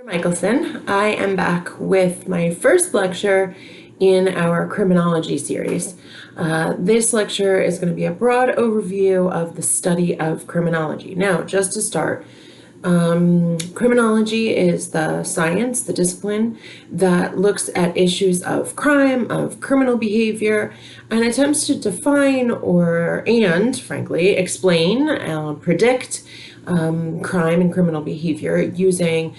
Michalsen. I am back with my first lecture in our criminology series. This lecture is going to be a broad overview of the study of criminology. Now, just to start, criminology is the science, the discipline that looks at issues of crime, of criminal behavior, and attempts to define and frankly, explain, predict crime and criminal behavior using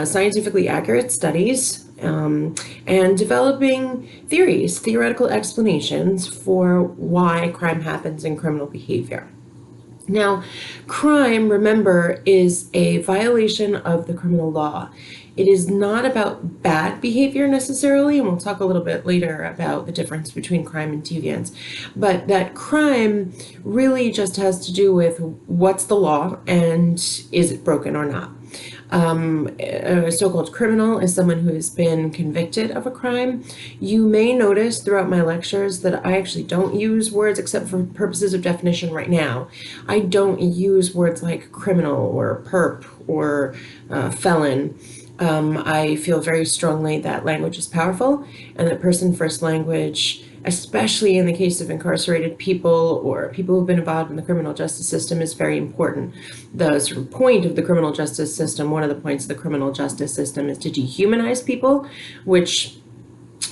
scientifically accurate studies and developing theoretical explanations for why crime happens in criminal behavior. Now, crime, remember, is a violation of the criminal law. It is not about bad behavior necessarily, and we'll talk a little bit later about the difference between crime and deviance, but that crime really just has to do with what's the law and is it broken or not. A so-called criminal is someone who has been convicted of a crime. You may notice throughout my lectures that I actually don't use words, except for purposes of definition right now. I don't use words like criminal or perp or felon. I feel very strongly that language is powerful and that person-first language, especially in the case of incarcerated people or people who've been involved in the criminal justice system, is very important. The sort of point of the criminal justice system, one of the points of the criminal justice system, is to dehumanize people, which,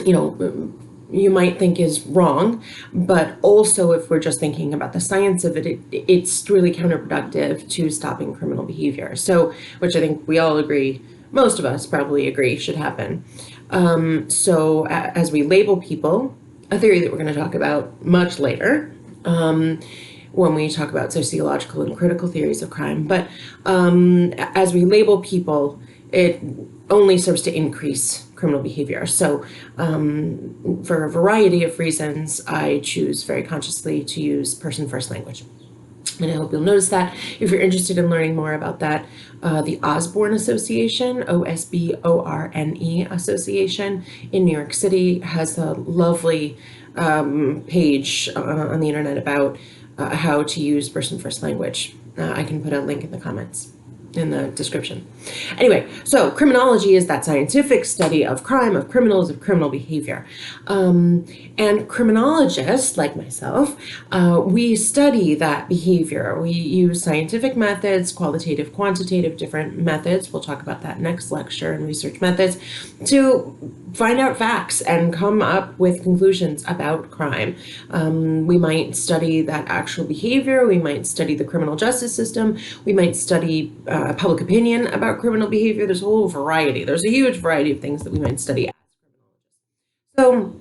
you might think is wrong, but also if we're just thinking about the science of it, it's really counterproductive to stopping criminal behavior. So, which I think we all agree, most of us probably agree should happen. As we label people, a theory that we're going to talk about much later when we talk about sociological and critical theories of crime, but as we label people, it only serves to increase criminal behavior. So for a variety of reasons, I choose very consciously to use person-first language. And I hope you'll notice that. If you're interested in learning more about that, the Osborne Association, OSBORNE Association in New York City has a lovely page on the internet about how to use person-first language. I can put a link in the comments, in the description. Anyway, so criminology is that scientific study of crime, of criminals, of criminal behavior. And criminologists, like myself, we study that behavior. We use scientific methods, qualitative, quantitative, different methods. We'll talk about that next lecture, and research methods, to find out facts and come up with conclusions about crime. We might study that actual behavior. We might study the criminal justice system. We might study public opinion about criminal behavior. There's a whole variety. There's a huge variety of things that we might study as criminologists.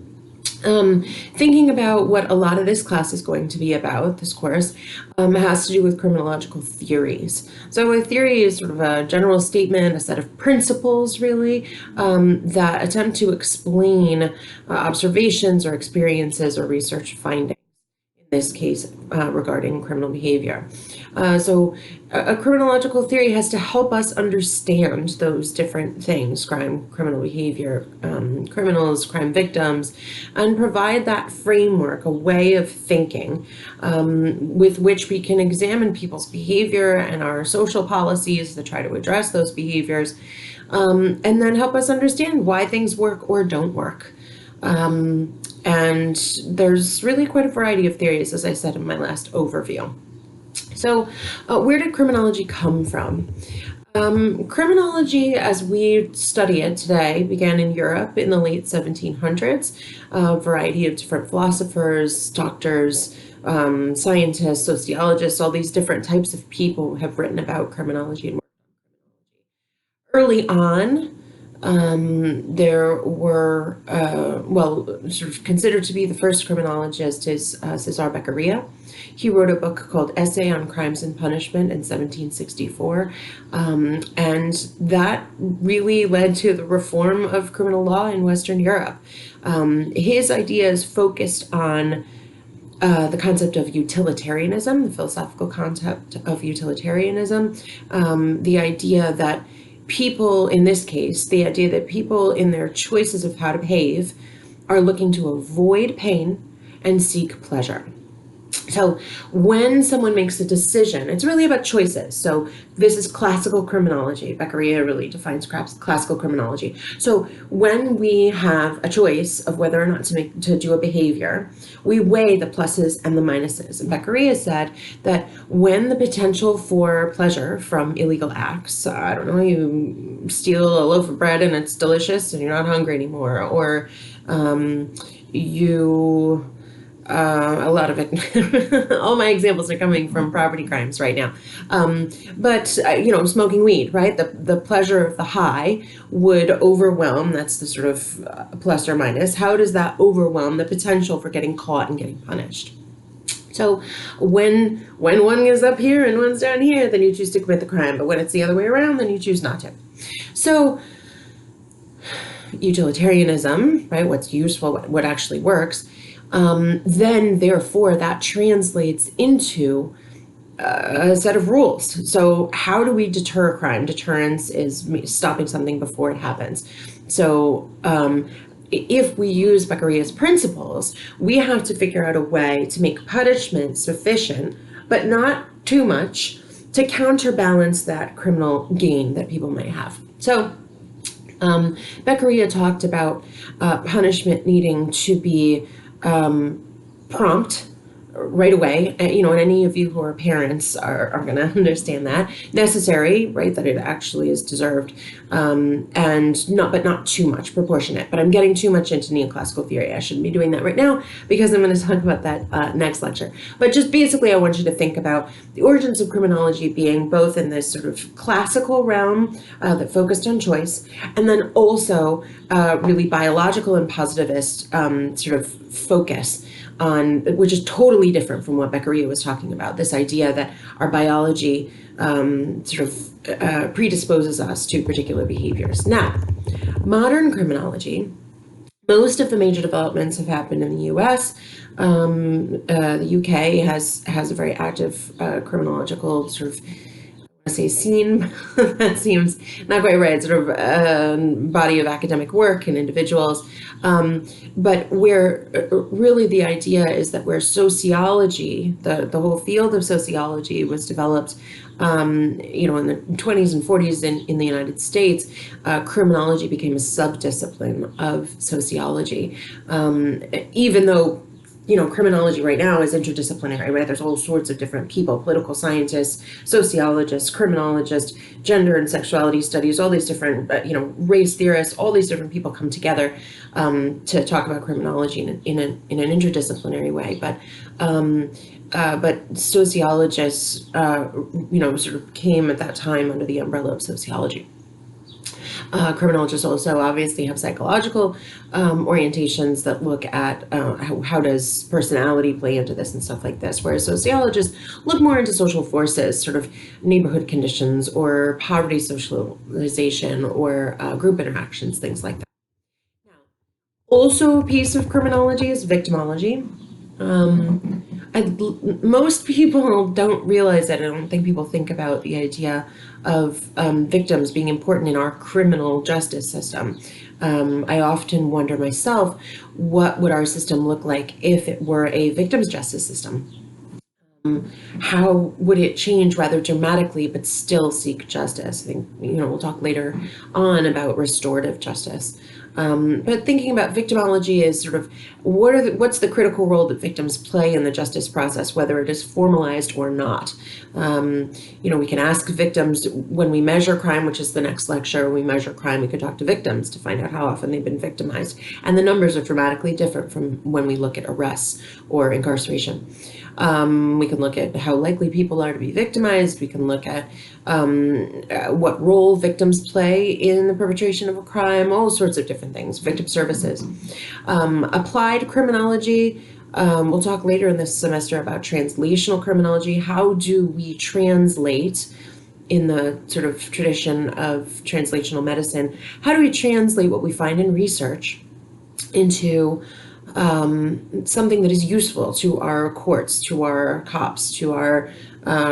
So thinking about what a lot of this class is going to be about, this course, has to do with criminological theories. So a theory is sort of a general statement, a set of principles, really, that attempt to explain observations or experiences or research findings, in this case, regarding criminal behavior. So a criminological theory has to help us understand those different things: crime, criminal behavior, criminals, crime victims, and provide that framework, a way of thinking with which we can examine people's behavior and our social policies to try to address those behaviors, and then help us understand why things work or don't work. And there's really quite a variety of theories, as I said in my last overview. So where did criminology come from? Criminology, as we study it today, began in Europe in the late 1700s. A variety of different philosophers, doctors, scientists, sociologists, all these different types of people have written about criminology and early on. There were, sort of considered to be the first criminologist is Cesar Beccaria. He wrote a book called Essay on Crimes and Punishment in 1764, and that really led to the reform of criminal law in Western Europe. His ideas focused on the concept of utilitarianism, the philosophical concept of utilitarianism, the idea that people, in this case, the idea that people in their choices of how to behave are looking to avoid pain and seek pleasure. So when someone makes a decision, it's really about choices. So this is classical criminology. Beccaria really defines classical criminology. So when we have a choice of whether or not to do a behavior, we weigh the pluses and the minuses. And Beccaria said that when the potential for pleasure from illegal acts, I don't know, you steal a loaf of bread and it's delicious and you're not hungry anymore, or you a lot of it, all my examples are coming from property crimes right now. But smoking weed, right? The pleasure of the high would overwhelm, that's the sort of plus or minus. How does that overwhelm the potential for getting caught and getting punished? So when one is up here and one's down here, then you choose to commit the crime. But when it's the other way around, then you choose not to. So utilitarianism, right? What's useful, what actually works. Then therefore that translates into a set of rules. So how do we deter crime? Deterrence is stopping something before it happens. So if we use Beccaria's principles, we have to figure out a way to make punishment sufficient, but not too much, to counterbalance that criminal gain that people might have. So Beccaria talked about punishment needing to be prompt right away. And any of you who are parents are going to understand that. Necessary, right, that it actually is deserved, and not too much, proportionate. But I'm getting too much into neoclassical theory. I shouldn't be doing that right now because I'm going to talk about that next lecture. But just basically, I want you to think about the origins of criminology being both in this sort of classical realm that focused on choice, and then also really biological and positivist sort of focus on, which is totally different from what Beccaria was talking about, this idea that our biology predisposes us to particular behaviors. Now, modern criminology, most of the major developments have happened in the US. The UK has a very active criminological sort of, I say scene, that seems not quite right, sort of body of academic work and individuals. But where really the idea is that where sociology, the whole field of sociology was developed, in the 20s and 40s in the United States, criminology became a subdiscipline of sociology. Even though criminology right now is interdisciplinary, right? There's all sorts of different people, political scientists, sociologists, criminologists, gender and sexuality studies, all these different, race theorists, all these different people come together to talk about criminology in an interdisciplinary way. But sociologists, sort of came at that time under the umbrella of sociology. Criminologists also obviously have psychological orientations that look at how does personality play into this and stuff like this, whereas sociologists look more into social forces, sort of neighborhood conditions or poverty socialization or group interactions, things like that. Now, also a piece of criminology is victimology. Most people don't realize that. I don't think people think about the idea of victims being important in our criminal justice system. I often wonder myself, what would our system look like if it were a victims' justice system? How would it change rather dramatically but still seek justice? I think, we'll talk later on about restorative justice. But thinking about victimology is sort of what's the critical role that victims play in the justice process, whether it is formalized or not. We can ask victims when we measure crime, which is the next lecture. We measure crime, we could talk to victims to find out how often they've been victimized. And the numbers are dramatically different from when we look at arrests or incarceration. We can look at how likely people are to be victimized. We can look at what role victims play in the perpetration of a crime, all sorts of different things, victim services. Applied criminology, we'll talk later in this semester about translational criminology. How do we translate, in the sort of tradition of translational medicine, how do we translate what we find in research into something that is useful to our courts, to our cops, to our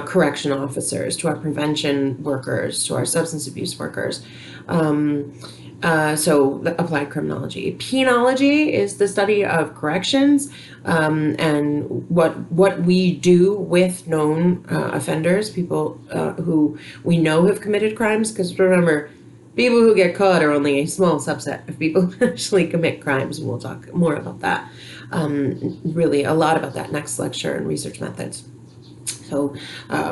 correction officers, to our prevention workers, to our substance abuse workers? So the applied criminology. Penology is the study of corrections, and what we do with known offenders, people who we know have committed crimes. Because remember, people who get caught are only a small subset of people who actually commit crimes, and we'll talk more about that. Really, a lot about that next lecture and research methods. So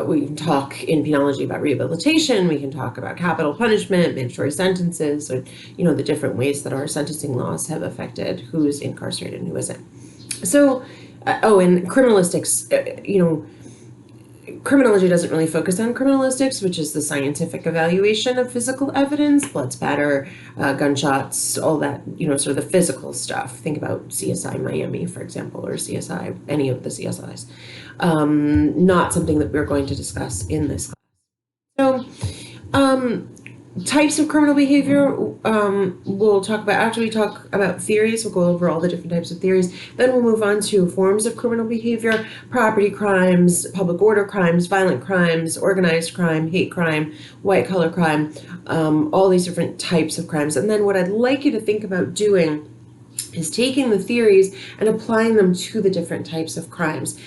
we can talk in penology about rehabilitation. We can talk about capital punishment, mandatory sentences, or the different ways that our sentencing laws have affected who's incarcerated and who isn't. So, and criminalistics. Criminology doesn't really focus on criminalistics, which is the scientific evaluation of physical evidence, blood spatter, gunshots, all that, sort of the physical stuff. Think about CSI Miami, for example, or CSI, any of the CSIs. Not something that we're going to discuss in this class. So, types of criminal behavior, we'll talk about after we talk about theories. We'll go over all the different types of theories. Then we'll move on to forms of criminal behavior: property crimes, public order crimes, violent crimes, organized crime, hate crime, white collar crime, all these different types of crimes. And then what I'd like you to think about doing is taking the theories and applying them to the different types of crimes.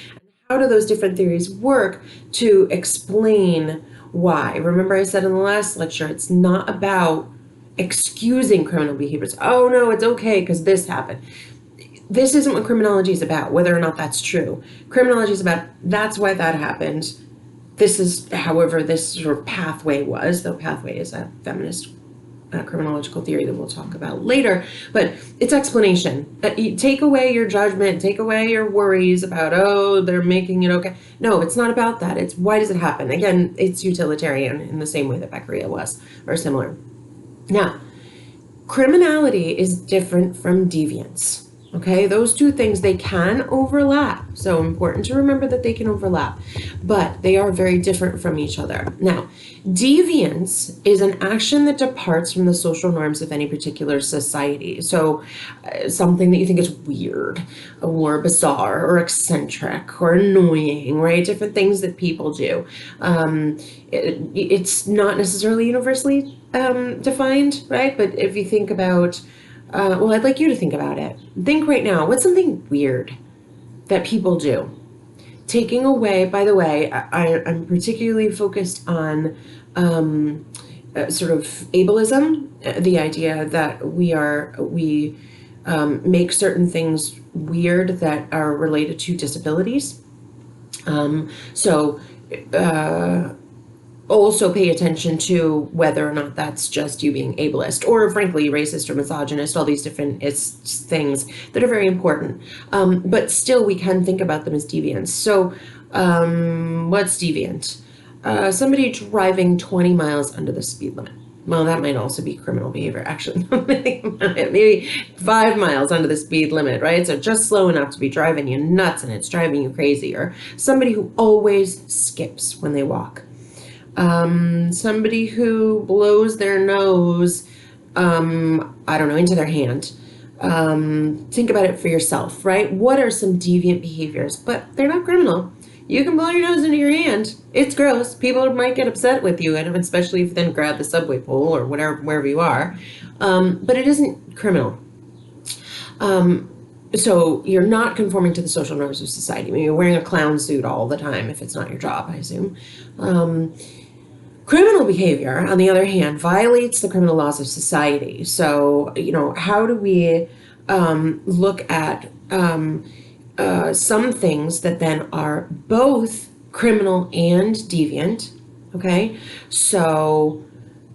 How do those different theories work to explain why? Remember, I said in the last lecture, it's not about excusing criminal behaviors. Oh no, it's okay because this happened. This isn't what criminology is about, whether or not that's true. Criminology is about that's why that happened. This is, however, this sort of pathway was, though pathway is a feminist criminological theory that we'll talk about later, but it's explanation. You take away your judgment, take away your worries about, oh, they're making it okay. No, it's not about that. It's why does it happen? Again, it's utilitarian in the same way that Beccaria was, or similar. Now, criminality is different from deviance. Okay, those two things, they can overlap. So important to remember that they can overlap, but they are very different from each other. Now, deviance is an action that departs from the social norms of any particular society. So something that you think is weird or bizarre or eccentric or annoying, right? Different things that people do. It's not necessarily universally defined, right? But if you think about well, I'd like you to think about it. Think right now, what's something weird that people do? Taking away, by the way, I'm particularly focused on sort of ableism, the idea that we make certain things weird that are related to disabilities. Also pay attention to whether or not that's just you being ableist or frankly racist or misogynist, all these different things that are very important. But still we can think about them as deviants. So what's deviant? Somebody driving 20 miles under the speed limit. Well, that might also be criminal behavior, actually. Maybe 5 miles under the speed limit, right? So just slow enough to be driving you nuts and it's driving you crazy. Or somebody who always skips when they walk. Somebody who blows their nose, I don't know, into their hand. Think about it for yourself, right? What are some deviant behaviors? But they're not criminal. You can blow your nose into your hand. It's gross. People might get upset with you, and especially if you then grab the subway pole or whatever, wherever you are. But it isn't criminal. So you're not conforming to the social norms of society. I mean, you're wearing a clown suit all the time if it's not your job, I assume. Criminal behavior, on the other hand, violates the criminal laws of society. So, how do we look at some things that then are both criminal and deviant? Okay, so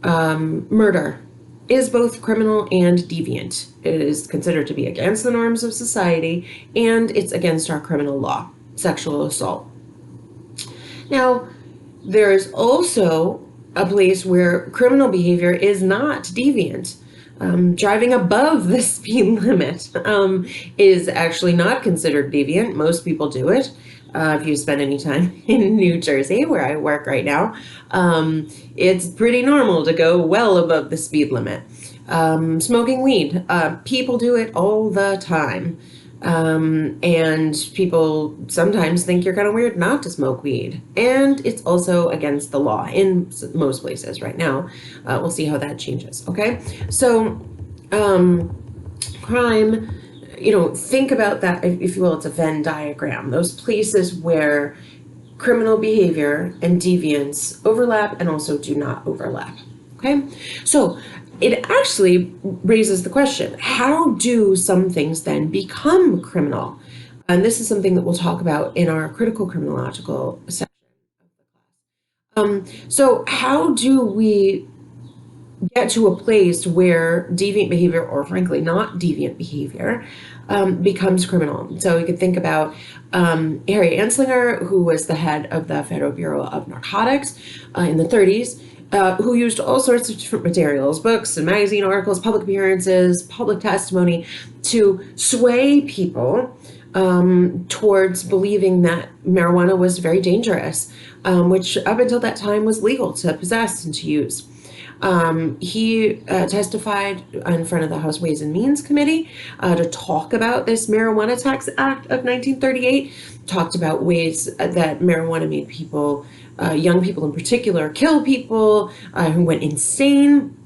murder is both criminal and deviant. It is considered to be against the norms of society, and it's against our criminal law. Sexual assault. Now, there is also a place where criminal behavior is not deviant. Driving above the speed limit is actually not considered deviant. Most people do it. If you spend any time in New Jersey, where I work right now, it's pretty normal to go well above the speed limit. Smoking weed, people do it all the time. And people sometimes think you're kind of weird not to smoke weed. And it's also against the law in most places right now. We'll see how that changes. Okay. So, crime, think about that, if you will. It's a Venn diagram, those places where criminal behavior and deviance overlap and also do not overlap. Okay, so it actually raises the question, how do some things then become criminal? And this is something that we'll talk about in our critical criminological section. So how do we get to a place where deviant behavior, or frankly not deviant behavior, becomes criminal? So we could think about Harry Anslinger, who was the head of the Federal Bureau of Narcotics in the 30s, who used all sorts of different materials, books and magazine articles, public appearances, public testimony, to sway people towards believing that marijuana was very dangerous, which up until that time was legal to possess and to use. He testified in front of the House Ways and Means Committee to talk about this Marijuana Tax Act of 1938, talked about ways that marijuana made people, young people in particular, kill people who went insane.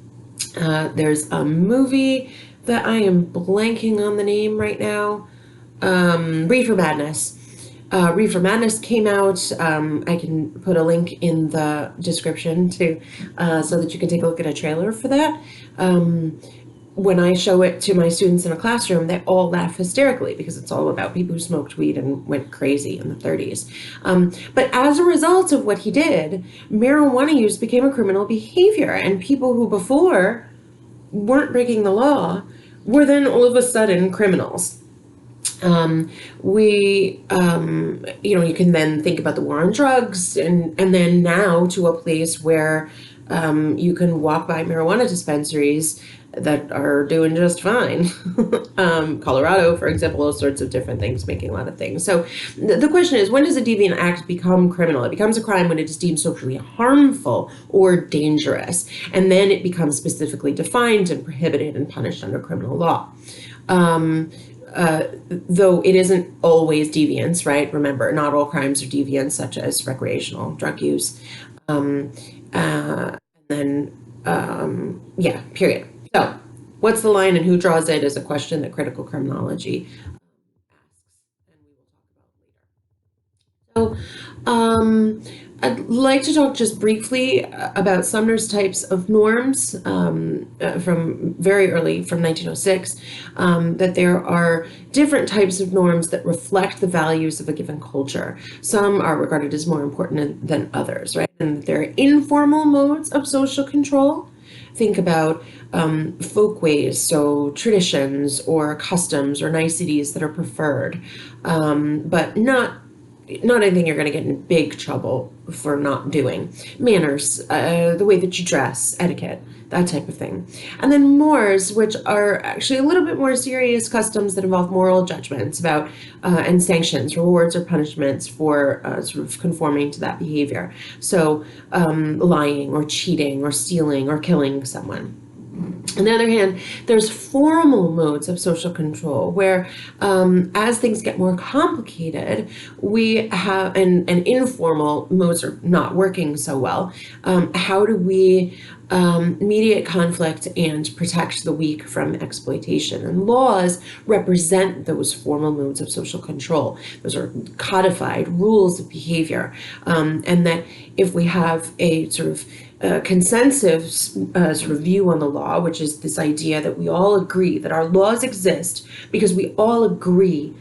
There's a movie that I am blanking on the name right now, Reefer Madness. Reefer Madness came out. I can put a link in the description to so that you can take a look at a trailer for that. When I show it to my students in a classroom, they all laugh hysterically because it's all about people who smoked weed and went crazy in the 30s. But as a result of what he did, marijuana use became a criminal behavior, and people who before weren't breaking the law were then all of a sudden criminals. You can then think about the war on drugs, and then now to a place where you can walk by marijuana dispensaries that are doing just fine. Colorado, for example, all sorts of different things, making a lot of things. So the question is, when does a deviant act become criminal? It becomes a crime when it is deemed socially harmful or dangerous, and then it becomes specifically defined and prohibited and punished under criminal law. Though it isn't always deviance, right? Remember, not all crimes are deviance, such as recreational drug use. Period. So, what's the line and who draws it is a question that critical criminology asks, and we will talk about later. So, I'd like to talk just briefly about Sumner's types of norms from very early, from 1906, that there are different types of norms that reflect the values of a given culture. Some are regarded as more important than others, right? And there are informal modes of social control. Think about folkways, so traditions or customs or niceties that are preferred, but not anything you're going to get in big trouble for not doing. Manners, the way that you dress, etiquette, that type of thing. And then mores, which are actually a little bit more serious customs that involve moral judgments about and sanctions, rewards or punishments for sort of conforming to that behavior. So lying or cheating or stealing or killing someone. On the other hand, there's formal modes of social control where, as things get more complicated, we have, and informal modes are not working so well. How do we mediate conflict and protect the weak from exploitation? And laws represent those formal modes of social control. Those are codified rules of behavior. And that if we have a sort of consensus sort of view on the law, which is this idea that we all agree that our laws exist because we all agree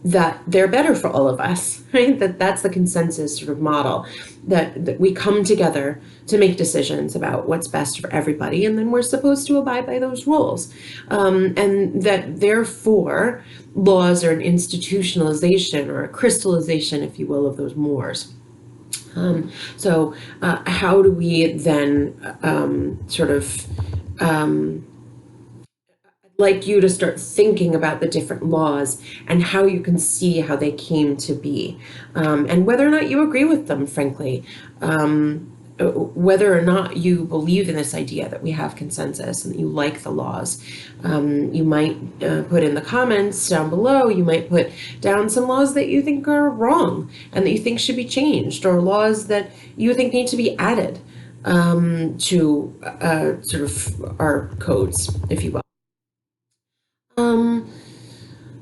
that they're better for all of us, right? That's the consensus sort of model, that we come together to make decisions about what's best for everybody, and then we're supposed to abide by those rules. And that therefore laws are an institutionalization or a crystallization, if you will, of those mores. So how do we then I'd like you to start thinking about the different laws and how you can see how they came to be, and whether or not you agree with them, frankly. whether or not you believe in this idea that we have consensus and that you like the laws. You might put in the comments down below, you might put down some laws that you think are wrong and that you think should be changed, or laws that you think need to be added to sort of our codes, if you will.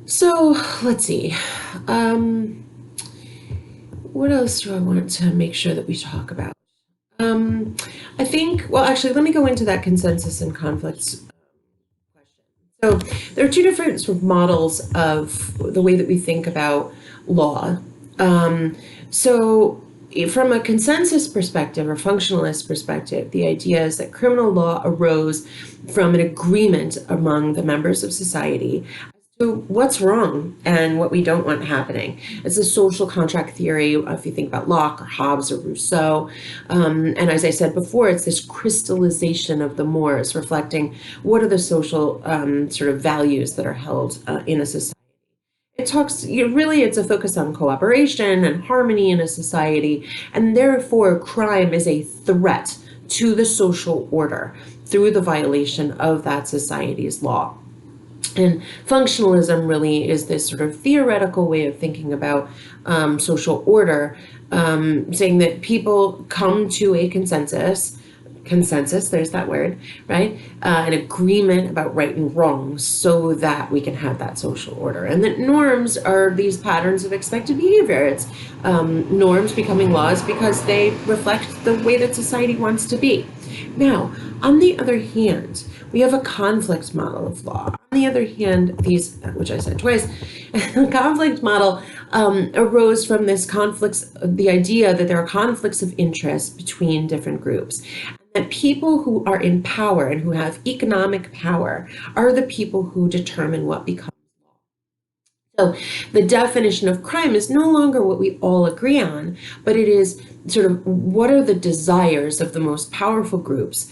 So let's see. What else do I want to make sure that we talk about? I think, well, actually, let me go into that consensus and conflicts question. So there are two different sort of models of the way that we think about law. So from a consensus perspective or functionalist perspective, the idea is that criminal law arose from an agreement among the members of society so what's wrong and what we don't want happening. It's a social contract theory, if you think about Locke or Hobbes or Rousseau. And as I said before, it's this crystallization of the mores, reflecting what are the social sort of values that are held in a society. It talks, really, it's a focus on cooperation and harmony in a society, and therefore crime is a threat to the social order through the violation of that society's law. And functionalism really is this sort of theoretical way of thinking about social order, saying that people come to a consensus, there's that word, right? An agreement about right and wrong so that we can have that social order. And that norms are these patterns of expected behavior. It's norms becoming laws because they reflect the way that society wants to be. Now, on the other hand, we have a conflict model of law. On the other hand, these, which I said twice, the conflict model arose from this conflicts, the idea that there are conflicts of interest between different groups. And that people who are in power and who have economic power are the people who determine what becomes law. So the definition of crime is no longer what we all agree on, but it is sort of what are the desires of the most powerful groups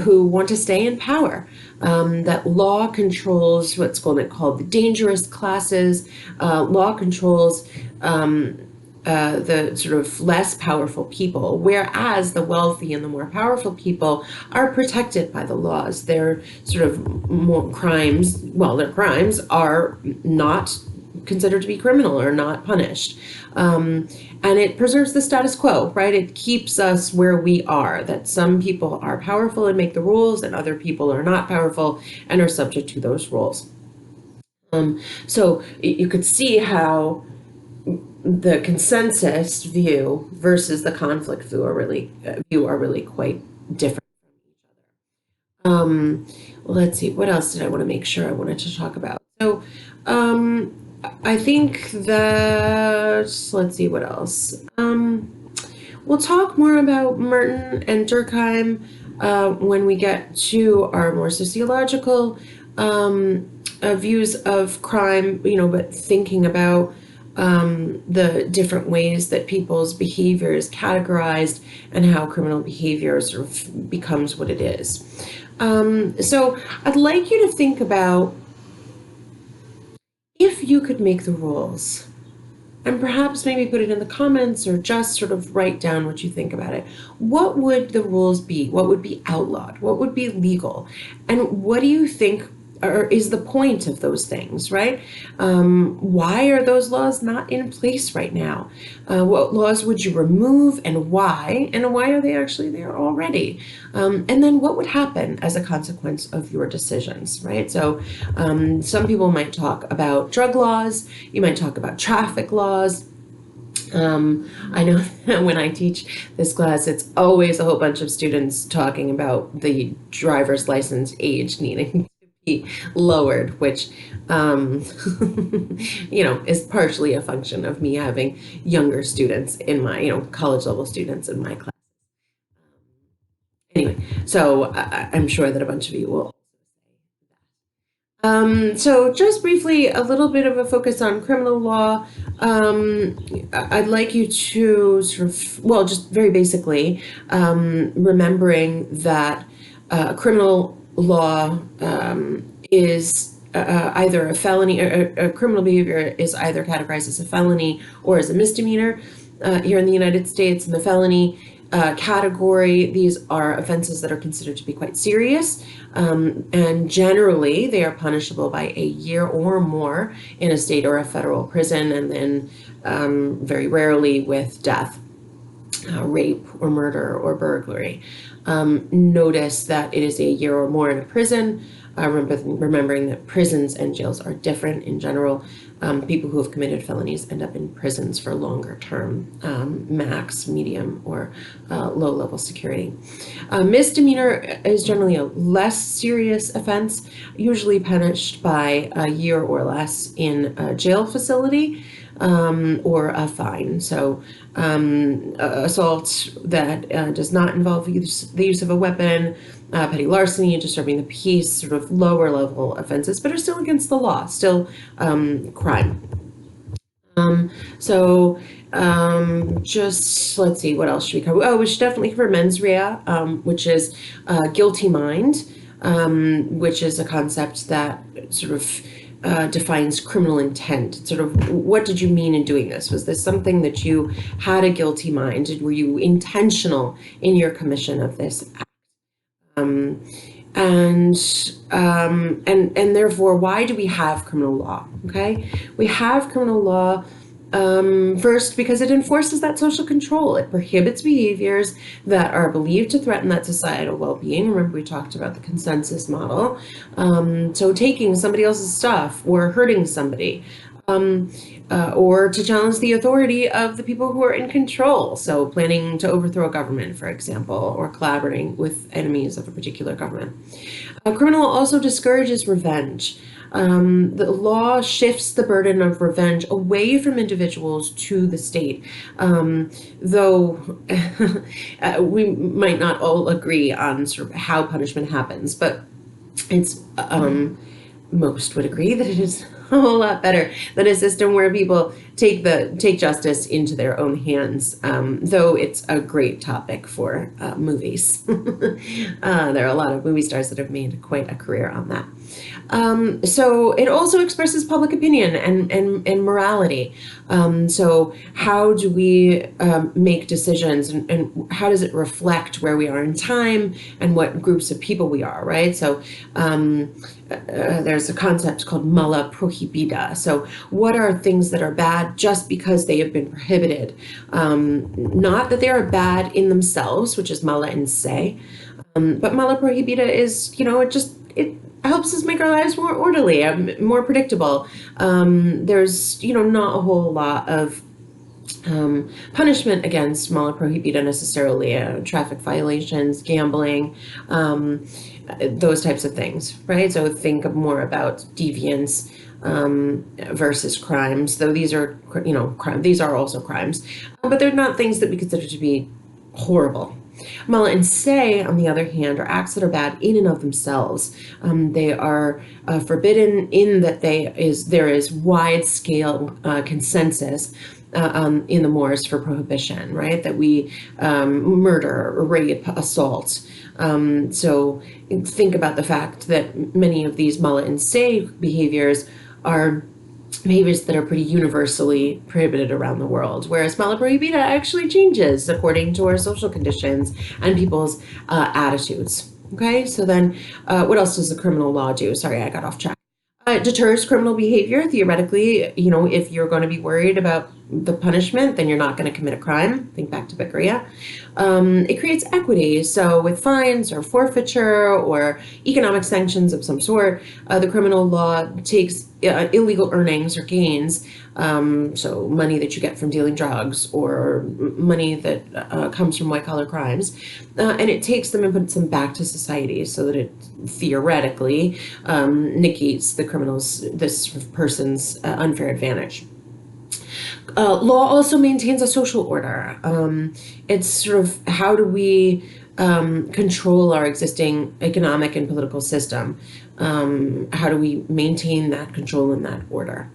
who want to stay in power. That law controls what's called the dangerous classes. Law controls the sort of less powerful people, whereas the wealthy and the more powerful people are protected by the laws. Their sort of more crimes, well, their crimes are not considered to be criminal or not punished. And it preserves the status quo, right? It keeps us where we are, that some people are powerful and make the rules and other people are not powerful and are subject to those rules. So you could see how the consensus view versus the conflict view are really quite different from each other. Let's see, what else did I want to make sure I wanted to talk about? So I think that, let's see what else. We'll talk more about Merton and Durkheim when we get to our more sociological views of crime, but thinking about the different ways that people's behavior is categorized and how criminal behavior sort of becomes what it is. So I'd like you to think about if you could make the rules, and perhaps maybe put it in the comments or just sort of write down what you think about it. What would the rules be? What would be outlawed? What would be legal? And what do you think is the point of those things, right? Why are those laws not in place right now? What laws would you remove and why? And why are they actually there already? And then what would happen as a consequence of your decisions, right? So some people might talk about drug laws. You might talk about traffic laws. I know that when I teach this class, it's always a whole bunch of students talking about the driver's license age needing lowered, which is partially a function of me having younger students in my college level students in my class. Anyway, so I'm sure that a bunch of you will. So just briefly, a little bit of a focus on criminal law. I'd like you to sort of, well, just very basically, remembering that criminal law is either a felony, or criminal behavior is either categorized as a felony or as a misdemeanor here in the United States. And the felony category. These are offenses that are considered to be quite serious, and generally they are punishable by a year or more in a state or a federal prison, and then very rarely with death. Rape or murder or burglary. Notice that it is a year or more in a prison, remembering that prisons and jails are different in general. People who have committed felonies end up in prisons for longer term, max, medium, or low level security. Misdemeanor is generally a less serious offense, usually punished by a year or less in a jail facility. Or a fine. So assault that does not involve the use of a weapon, petty larceny, disturbing the peace, sort of lower level offenses, but are still against the law, still crime. So just let's see, what else should we cover? Oh, we should definitely cover mens rea, which is guilty mind, which is a concept that sort of defines criminal intent. Sort of, what did you mean in doing this? Was this something that you had a guilty mind? Were you intentional in your commission of this act? And therefore, why do we have criminal law? Okay, we have criminal law first because it enforces that social control. It prohibits behaviors that are believed to threaten that societal well-being. Remember, we talked about the consensus model. So taking somebody else's stuff or hurting somebody. Or to challenge the authority of the people who are in control. So planning to overthrow a government, for example, or collaborating with enemies of a particular government. Criminal also discourages revenge. The law shifts the burden of revenge away from individuals to the state, though we might not all agree on sort of how punishment happens, but it's most would agree that it is a whole lot better than a system where people take justice into their own hands, though it's a great topic for movies. There are a lot of movie stars that have made quite a career on that. So it also expresses public opinion and morality. So how do we make decisions, and how does it reflect where we are in time and what groups of people we are, right? So there's a concept called mala prohibida. So what are things that are bad just because they have been prohibited? Not that they are bad in themselves, which is mala in se, but mala prohibida is, it helps us make our lives more orderly, more predictable. There's, not a whole lot of punishment against mala prohibida necessarily, traffic violations, gambling, those types of things, right? So think more about deviance versus crimes, though these are, these are also crimes, but they're not things that we consider to be horrible. Mala and se, on the other hand, are acts that are bad in and of themselves. They are forbidden in that there is wide-scale consensus in the mores for prohibition, right? That we murder, rape, assault. So think about the fact that many of these mala and se behaviors are behaviors that are pretty universally prohibited around the world, whereas mala prohibida actually changes according to our social conditions and people's attitudes. Okay, so then what else does the criminal law do? Sorry, I got off track. It deters criminal behavior. Theoretically, if you're going to be worried about the punishment, then you're not going to commit a crime. Think back to Beccaria. It creates equity. So with fines or forfeiture or economic sanctions of some sort, the criminal law takes illegal earnings or gains, so money that you get from dealing drugs or money that comes from white-collar crimes, and it takes them and puts them back to society so that it theoretically negates this person's unfair advantage. Law also maintains a social order. It's sort of, how do we control our existing economic and political system? How do we maintain that control and that order?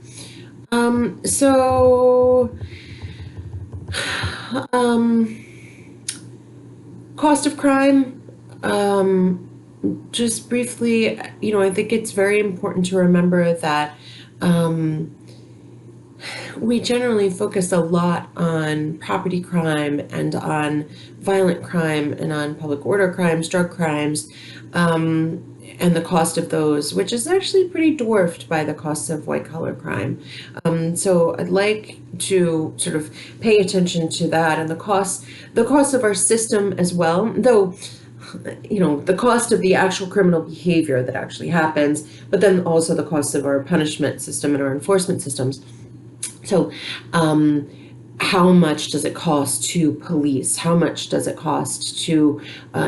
Cost of crime. Just briefly, I think it's very important to remember that we generally focus a lot on property crime and on violent crime and on public order crimes, drug crimes, and the cost of those, which is actually pretty dwarfed by the costs of white-collar crime. So I'd like to sort of pay attention to that and the cost of our system as well, though the cost of the actual criminal behavior that actually happens, but then also the cost of our punishment system and our enforcement systems. So, how much does it cost to police? How much does it cost to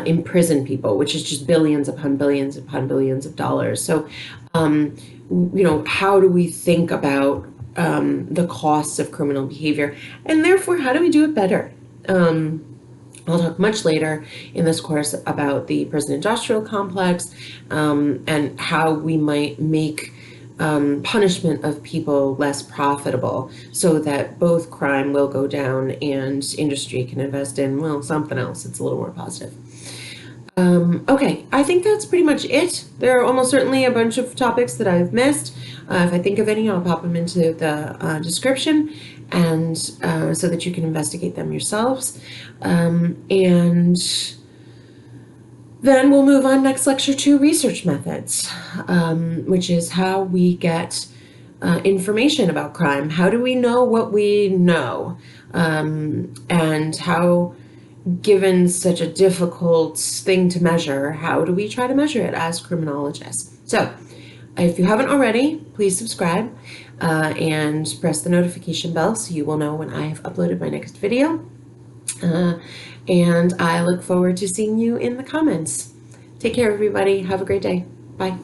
imprison people, which is just billions upon billions upon billions of dollars? So, how do we think about the costs of criminal behavior, and therefore, how do we do it better? I'll talk much later in this course about the prison industrial complex and how we might make punishment of people less profitable so that both crime will go down and industry can invest in, well, something else. It's a little more positive. Okay, I think that's pretty much it. There are almost certainly a bunch of topics that I've missed. If I think of any, I'll pop them into the description and so that you can investigate them yourselves. And then we'll move on next lecture to research methods, which is how we get information about crime. How do we know what we know? And how, given such a difficult thing to measure, how do we try to measure it as criminologists? So if you haven't already, please subscribe and press the notification bell so you will know when I have uploaded my next video. And I look forward to seeing you in the comments. Take care, everybody. Have a great day. Bye.